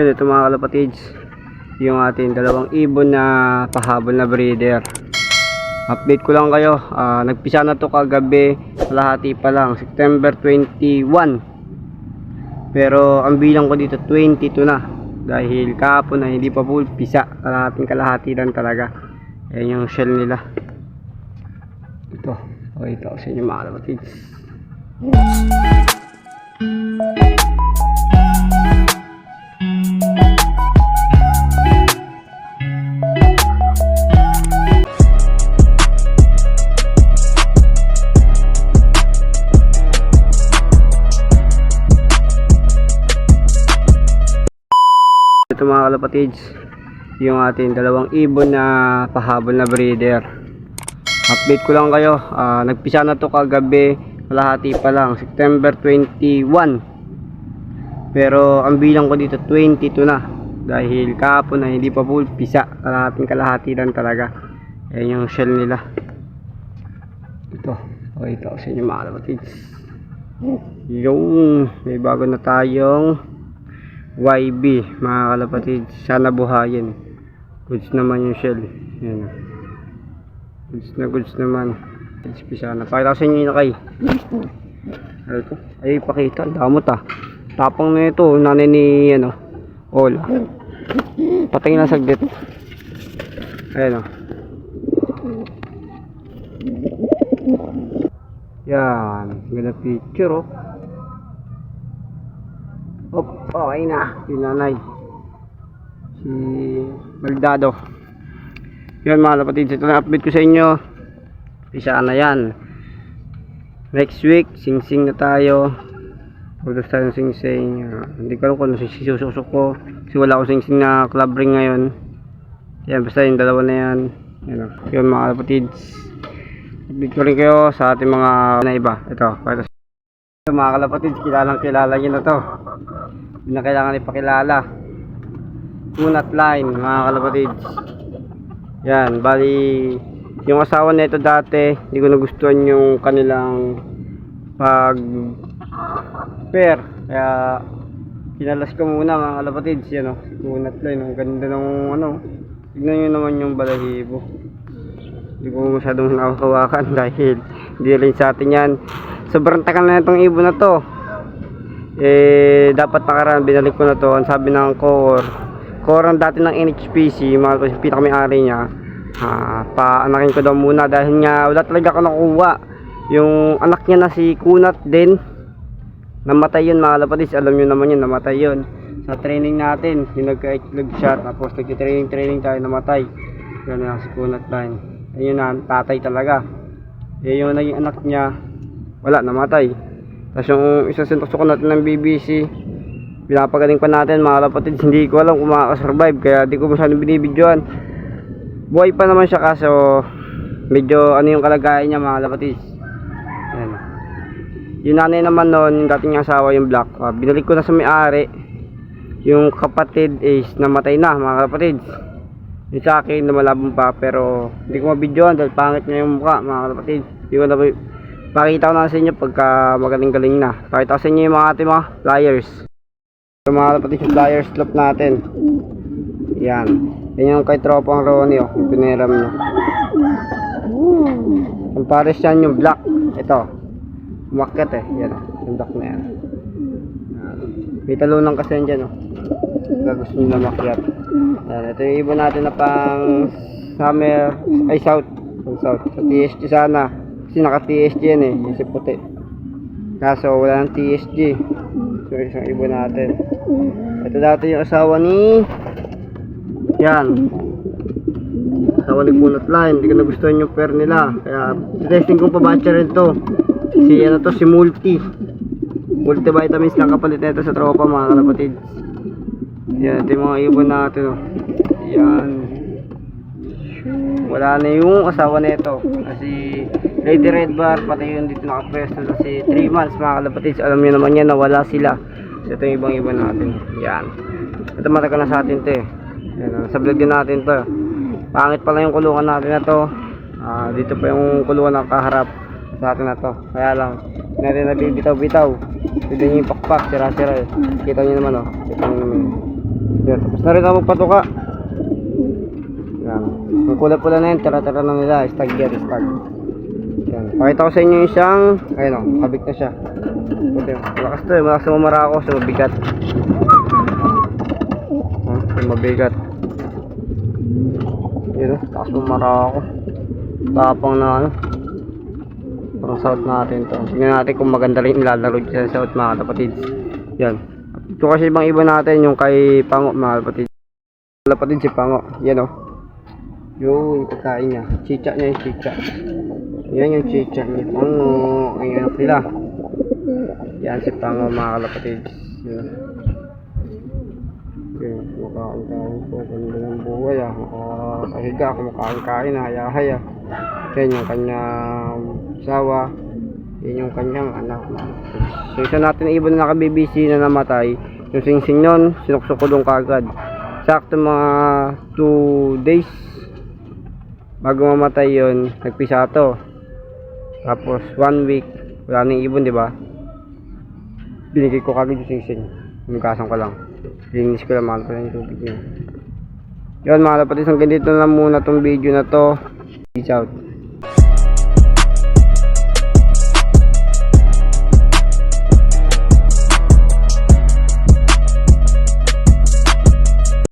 Yun, ito mga kalapatids, yung ating dalawang ibon na pahabol na breeder. Update ko lang kayo, nagpisa na to kagabi, kalahati pa lang, September 21. Pero ang bilang ko dito 22 na, dahil kahapon na hindi pa full pisa, kalahati lang talaga. Ayan yung shell nila. Ito, pakita ko sa inyo mga kalapatids. Ito mga kalapatids, yung ating dalawang ibon na pahabol na breeder. Update ko lang kayo, nagpisa na to kagabi, kalahati pa lang, September 21. Pero ang bilang ko dito 22 na, dahil kahapon na hindi pa full pisa, kalahati lang talaga. Ayan yung shell nila. Ito, pakita ko sa inyo mga kalapatids. Yung may bago na tayong YB mga kalapatids, sana buhayin. Goods naman yung shell. Yan. Goods naman. Pisa na. Pakita ko sa inyo yung nakay. Ay, pakita. Damot tapang na ito. Nanay ni Ola. Patingin lang saglit. Ayan Yan. Ganda picture okay na. Yung nanay. Si Maldado. Yun mga kapatid, ito na update ko sa inyo. Pisa na yan. Next week, sing-sing na tayo. Putos tayo ng sing-sing. Hindi ko alam kung ano sususok ko. Kasi wala akong sing-sing na club ring ngayon. Yan, basta yung dalawa na yan. Yun mga kapatid. Update ko rin kayo sa ating mga na iba. Ito, mga kalapatids, kilala nyo na to. Hindi na kailangan ipakilala. Kunat line mga kalapatids. Yan, bali yung asawa na ito dati, hindi ko nagustuhan yung kanilang pag pair, kaya kinalas ko muna mga kalapatids. Yan kunat line, ang ganda ng tignan nyo naman yung balahibo. Hindi ko masyadong nakawakan dahil hindi rin sa atin yan. Sobrang tagal na itong ibon na to. Dapat nakaraan binalik ko na to. Ang sabi ng core ang dati ng NHPC, mga pinaka-may-ari niya, paanakin ko daw muna dahil nga wala talaga ako nakuha. Yung anak niya na si Kunat din, namatay yun mga kalapatids. Alam nyo naman yun, namatay yun sa training natin. Yung nagka-itlog shot, tapos nagki-training tayo, namatay. Yun na si Kunat line. Ayun na, tatay talaga. Yung naging anak niya, wala, namatay. Tapos yung isang sintok natin ng BBC, pinapagaling pa natin mga kalapatids. Hindi ko alam kung makakasurvive, kaya di ko masyadong binibidyoan. Buhay pa naman siya, kaso medyo yung kalagayan niya mga kalapatids. Ayan. Yung nanay naman noon, yung dating asawa, yung black, binalik ko na sa may-ari. Yung kapatid is namatay na mga kalapatids. Yung sa akin na malabong pa, pero hindi ko mabidyoan dahil pangit niya yung mukha mga kalapatids. Hindi ko na pakita ko na sa inyo pagka magaling-galing na. Pakita ko sa inyo yung mga ating mga pliers. Yung mga kapatid, yung pliers slop natin. Yan. Yan yung kay tropang Ronnie, yung piniram nyo. Yung pares yan yung black. Ito. Umakyat yan yung black na yan. May talunan kasi yan dyan gusto nyo na makyat. Yan. Ito yung ibon natin na pang summer, ay south. Sa TSG sana. Kasi naka-TSG yan yung si puti. Kaso wala ng TSG. So isang ibon natin. Ito dati yung asawa ni asawa ni Kunat line. Hindi ko nagustuhan yung pair nila, kaya testing kong pabatcha rin to. Si multivitamins lang kapalit na ito sa tropa mga kalapatids. Yan, ito yung mga ibon natin yan. Wala na yung asawa nito kasi Lady Red Bar, pati yun dito nakapwesto kasi 3 months mga kalapatids. Alam niyo naman yan na wala sila. So, ito yung ibang iba natin. Yan. Ito matagal na sa atin to Yan, sa vlog din natin to. Pangit pala yung kulungan natin na to. Dito pa yung kulungan na kaharap sa atin na to. Kaya lang, natin nabibitaw-bitaw. Pwede nyo yung pakpak, sira-sira Kita nyo naman Kita nyo naman. Yan, tapos na rin ako magpatuka. Yan. Yung pula-pula na yan, tira-tira na nila. Stag yan, stag. Yan. Pakita ko sa inyo yung isang, ayun o, kabik na siya. Puti, malakas to eh, malakas na mamara ako sa mabigat. Sa mabigat. Yun o, lakas mamara ako. Tapang na ano. Parang south natin to. Tingnan natin kung maganda rin ilalaro dyan sa south mga kapatid. Yan. Ito kasi ibang iba natin yung kay Pango mga kapatid. Kapatid si Pango. Yan o. Yung pagkain niya. Chicha niya yung chicha. Yan yung chicha niya. Pango. Ayan sila. Yan si Pango mga kapatid. Yan. Okay. Makain-kain po. Ganda ng buhay ah. Makahiga. Kumakain-kain ah. Haya-haya. Yan yung kanyang asawa. Yan yung kanyang anak. So isa natin na ibon na naka-BBC na namatay. Yung singsing nun, sinuksok ko doon kagad. Sakto mga 2 days bago mamatay yun, nagpisa to. Tapos 1 week, wala nang ibon, di ba? Binigay ko kagad yung singsing. Humigasan ko lang. Linis ko lang mga kapatid yung tubig niya. Yun mga kapatid, hanggang dito na lang muna tong video na to. Peace out.